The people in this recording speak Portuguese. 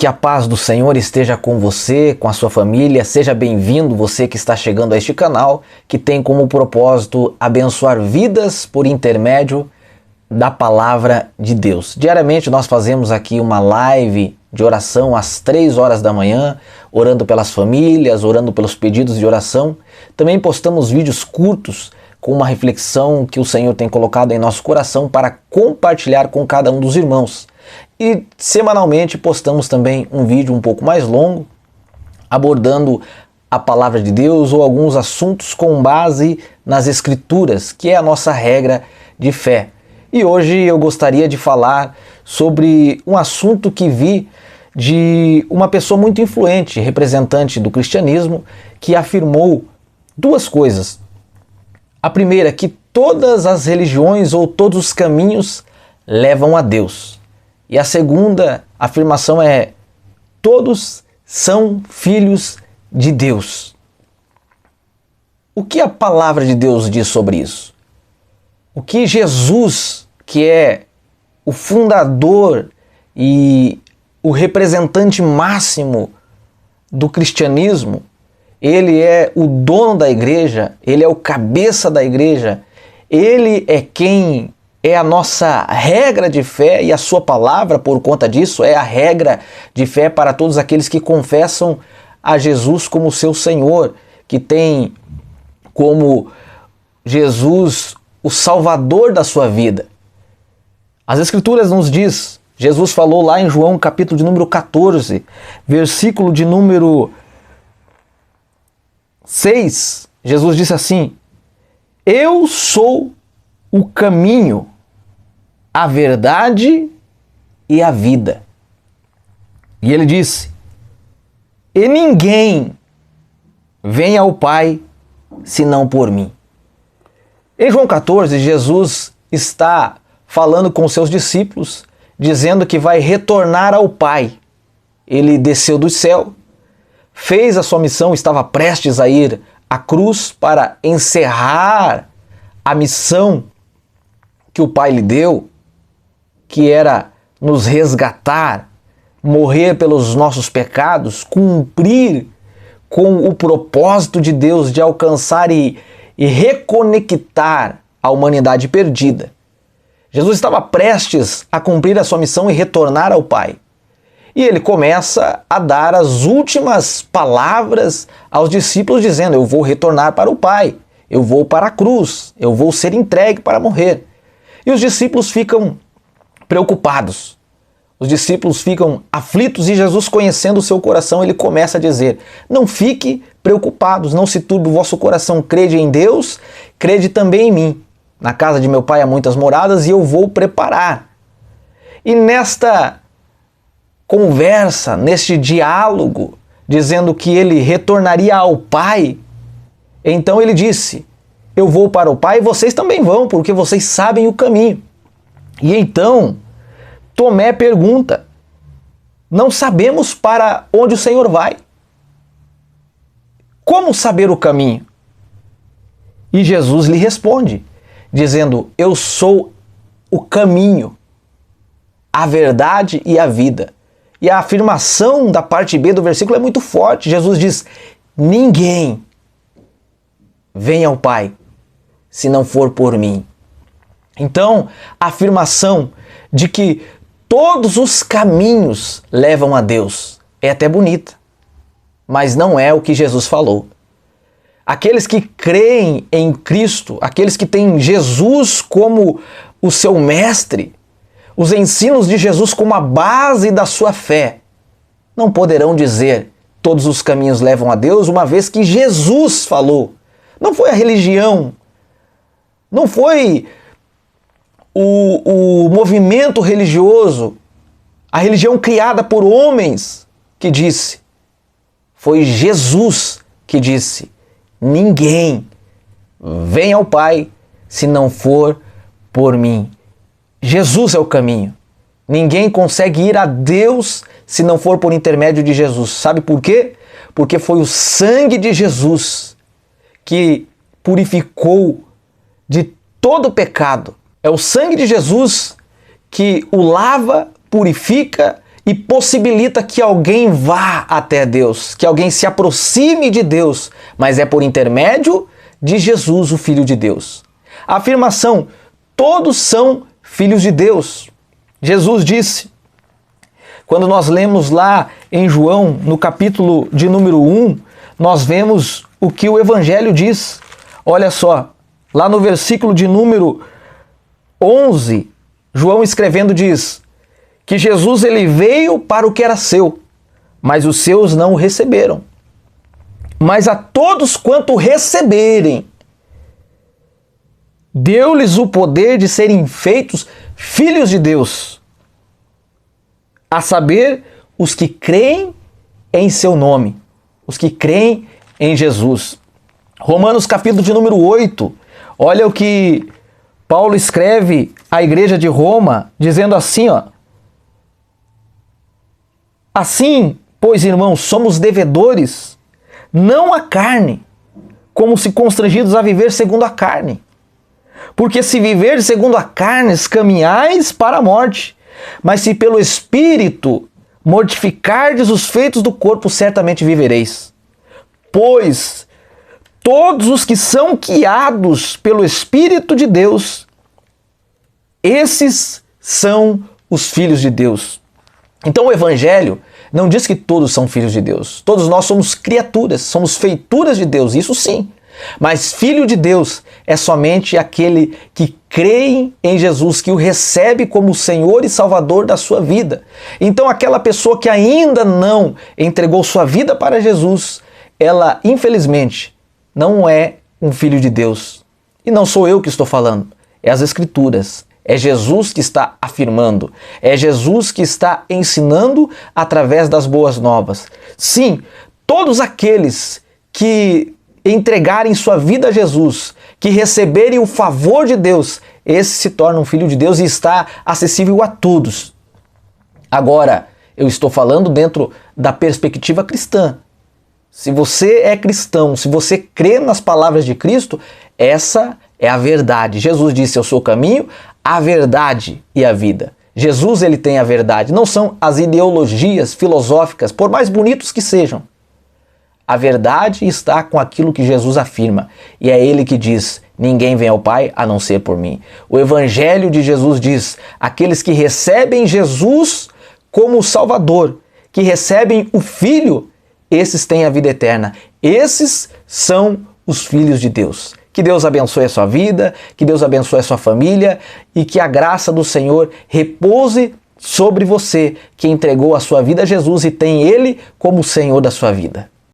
Que a paz do Senhor esteja com você, com a sua família. Seja bem-vindo, você que está chegando a este canal, que tem como propósito abençoar vidas por intermédio da palavra de Deus. Diariamente nós fazemos aqui uma live de oração às 3 horas da manhã, orando pelas famílias, orando pelos pedidos de oração. Também postamos vídeos curtos com uma reflexão que o Senhor tem colocado em nosso coração para compartilhar com cada um dos irmãos. E semanalmente postamos também um vídeo um pouco mais longo, abordando a palavra de Deus ou alguns assuntos com base nas Escrituras, que é a nossa regra de fé. E hoje eu gostaria de falar sobre um assunto que vi de uma pessoa muito influente, representante do cristianismo, que afirmou duas coisas. A primeira, que todas as religiões ou todos os caminhos levam a Deus. E a segunda afirmação é: todos são filhos de Deus. O que a palavra de Deus diz sobre isso? O que Jesus, que é o fundador e o representante máximo do cristianismo, ele é o dono da igreja, ele é o cabeça da igreja, ele é quem é a nossa regra de fé, e a sua palavra, por conta disso, é a regra de fé para todos aqueles que confessam a Jesus como seu Senhor, que tem como Jesus o Salvador da sua vida. As Escrituras nos diz, Jesus falou lá em João capítulo de número 14, versículo de número 6, Jesus disse assim: eu sou o caminho, a verdade e a vida. E ele disse: e ninguém vem ao Pai senão por mim. Em João 14, Jesus está falando com seus discípulos, dizendo que vai retornar ao Pai. Ele desceu do céu, fez a sua missão, estava prestes a ir à cruz para encerrar a missão que o Pai lhe deu, que era nos resgatar, morrer pelos nossos pecados, cumprir com o propósito de Deus de alcançar e reconectar a humanidade perdida. Jesus estava prestes a cumprir a sua missão e retornar ao Pai. E ele começa a dar as últimas palavras aos discípulos, dizendo: eu vou retornar para o Pai, eu vou para a cruz, eu vou ser entregue para morrer. E os discípulos ficam preocupados, os discípulos ficam aflitos, e Jesus, conhecendo o seu coração, ele começa a dizer: não fique preocupados, não se turbe o vosso coração, crede em Deus, crede também em mim. Na casa de meu Pai há muitas moradas e eu vou preparar. E nesta conversa, neste diálogo, dizendo que ele retornaria ao Pai, então ele disse: eu vou para o Pai e vocês também vão, porque vocês sabem o caminho. E então Tomé pergunta: não sabemos para onde o Senhor vai. Como saber o caminho? E Jesus lhe responde, dizendo: eu sou o caminho, a verdade e a vida. E a afirmação da parte B do versículo é muito forte. Jesus diz: ninguém vem ao Pai se não for por mim. Então, a afirmação de que todos os caminhos levam a Deus é até bonita, mas não é o que Jesus falou. Aqueles que creem em Cristo, aqueles que têm Jesus como o seu mestre, os ensinos de Jesus como a base da sua fé, não poderão dizer todos os caminhos levam a Deus, uma vez que Jesus falou. Não foi a religião, não foi o movimento religioso, a religião criada por homens que disse. Foi Jesus que disse: ninguém vem ao Pai se não for por mim. Jesus é o caminho. Ninguém consegue ir a Deus se não for por intermédio de Jesus. Sabe por quê? Porque foi o sangue de Jesus que purificou de todo pecado. É o sangue de Jesus que o lava, purifica e possibilita que alguém vá até Deus, que alguém se aproxime de Deus, mas é por intermédio de Jesus, o Filho de Deus. A afirmação, todos são filhos de Deus. Jesus disse, quando nós lemos lá em João, no capítulo de número 1, nós vemos o que o Evangelho diz. Olha só, lá no versículo de número 11, João escrevendo diz que Jesus ele veio para o que era seu, mas os seus não o receberam. Mas a todos quanto receberem, deu-lhes o poder de serem feitos filhos de Deus, a saber, os que creem em seu nome, os que creem em Jesus. Romanos capítulo de número 8, olha o que Paulo escreve à igreja de Roma, dizendo assim, ó: assim, pois, irmãos, somos devedores, não à carne, como se constrangidos a viver segundo a carne. Porque se viver segundo a carne, caminhais para a morte. Mas se pelo Espírito mortificardes os feitos do corpo, certamente vivereis. Pois todos os que são guiados pelo Espírito de Deus, esses são os filhos de Deus. Então o Evangelho não diz que todos são filhos de Deus. Todos nós somos criaturas, somos feituras de Deus, isso sim. Mas filho de Deus é somente aquele que crê em Jesus, que o recebe como Senhor e Salvador da sua vida. Então aquela pessoa que ainda não entregou sua vida para Jesus, ela infelizmente não é um filho de Deus. E não sou eu que estou falando, é as Escrituras. É Jesus que está afirmando, é Jesus que está ensinando através das boas novas. Sim, todos aqueles que entregarem sua vida a Jesus, que receberem o favor de Deus, esse se torna um filho de Deus e está acessível a todos. Agora, eu estou falando dentro da perspectiva cristã. Se você é cristão, se você crê nas palavras de Cristo, essa é a verdade. Jesus disse, eu sou o caminho, a verdade e a vida. Jesus ele tem a verdade, não são as ideologias filosóficas, por mais bonitos que sejam. A verdade está com aquilo que Jesus afirma, e é ele que diz, ninguém vem ao Pai a não ser por mim. O Evangelho de Jesus diz, aqueles que recebem Jesus como Salvador, que recebem o Filho, esses têm a vida eterna. Esses são os filhos de Deus. Que Deus abençoe a sua vida, que Deus abençoe a sua família e que a graça do Senhor repouse sobre você que entregou a sua vida a Jesus e tem Ele como Senhor da sua vida.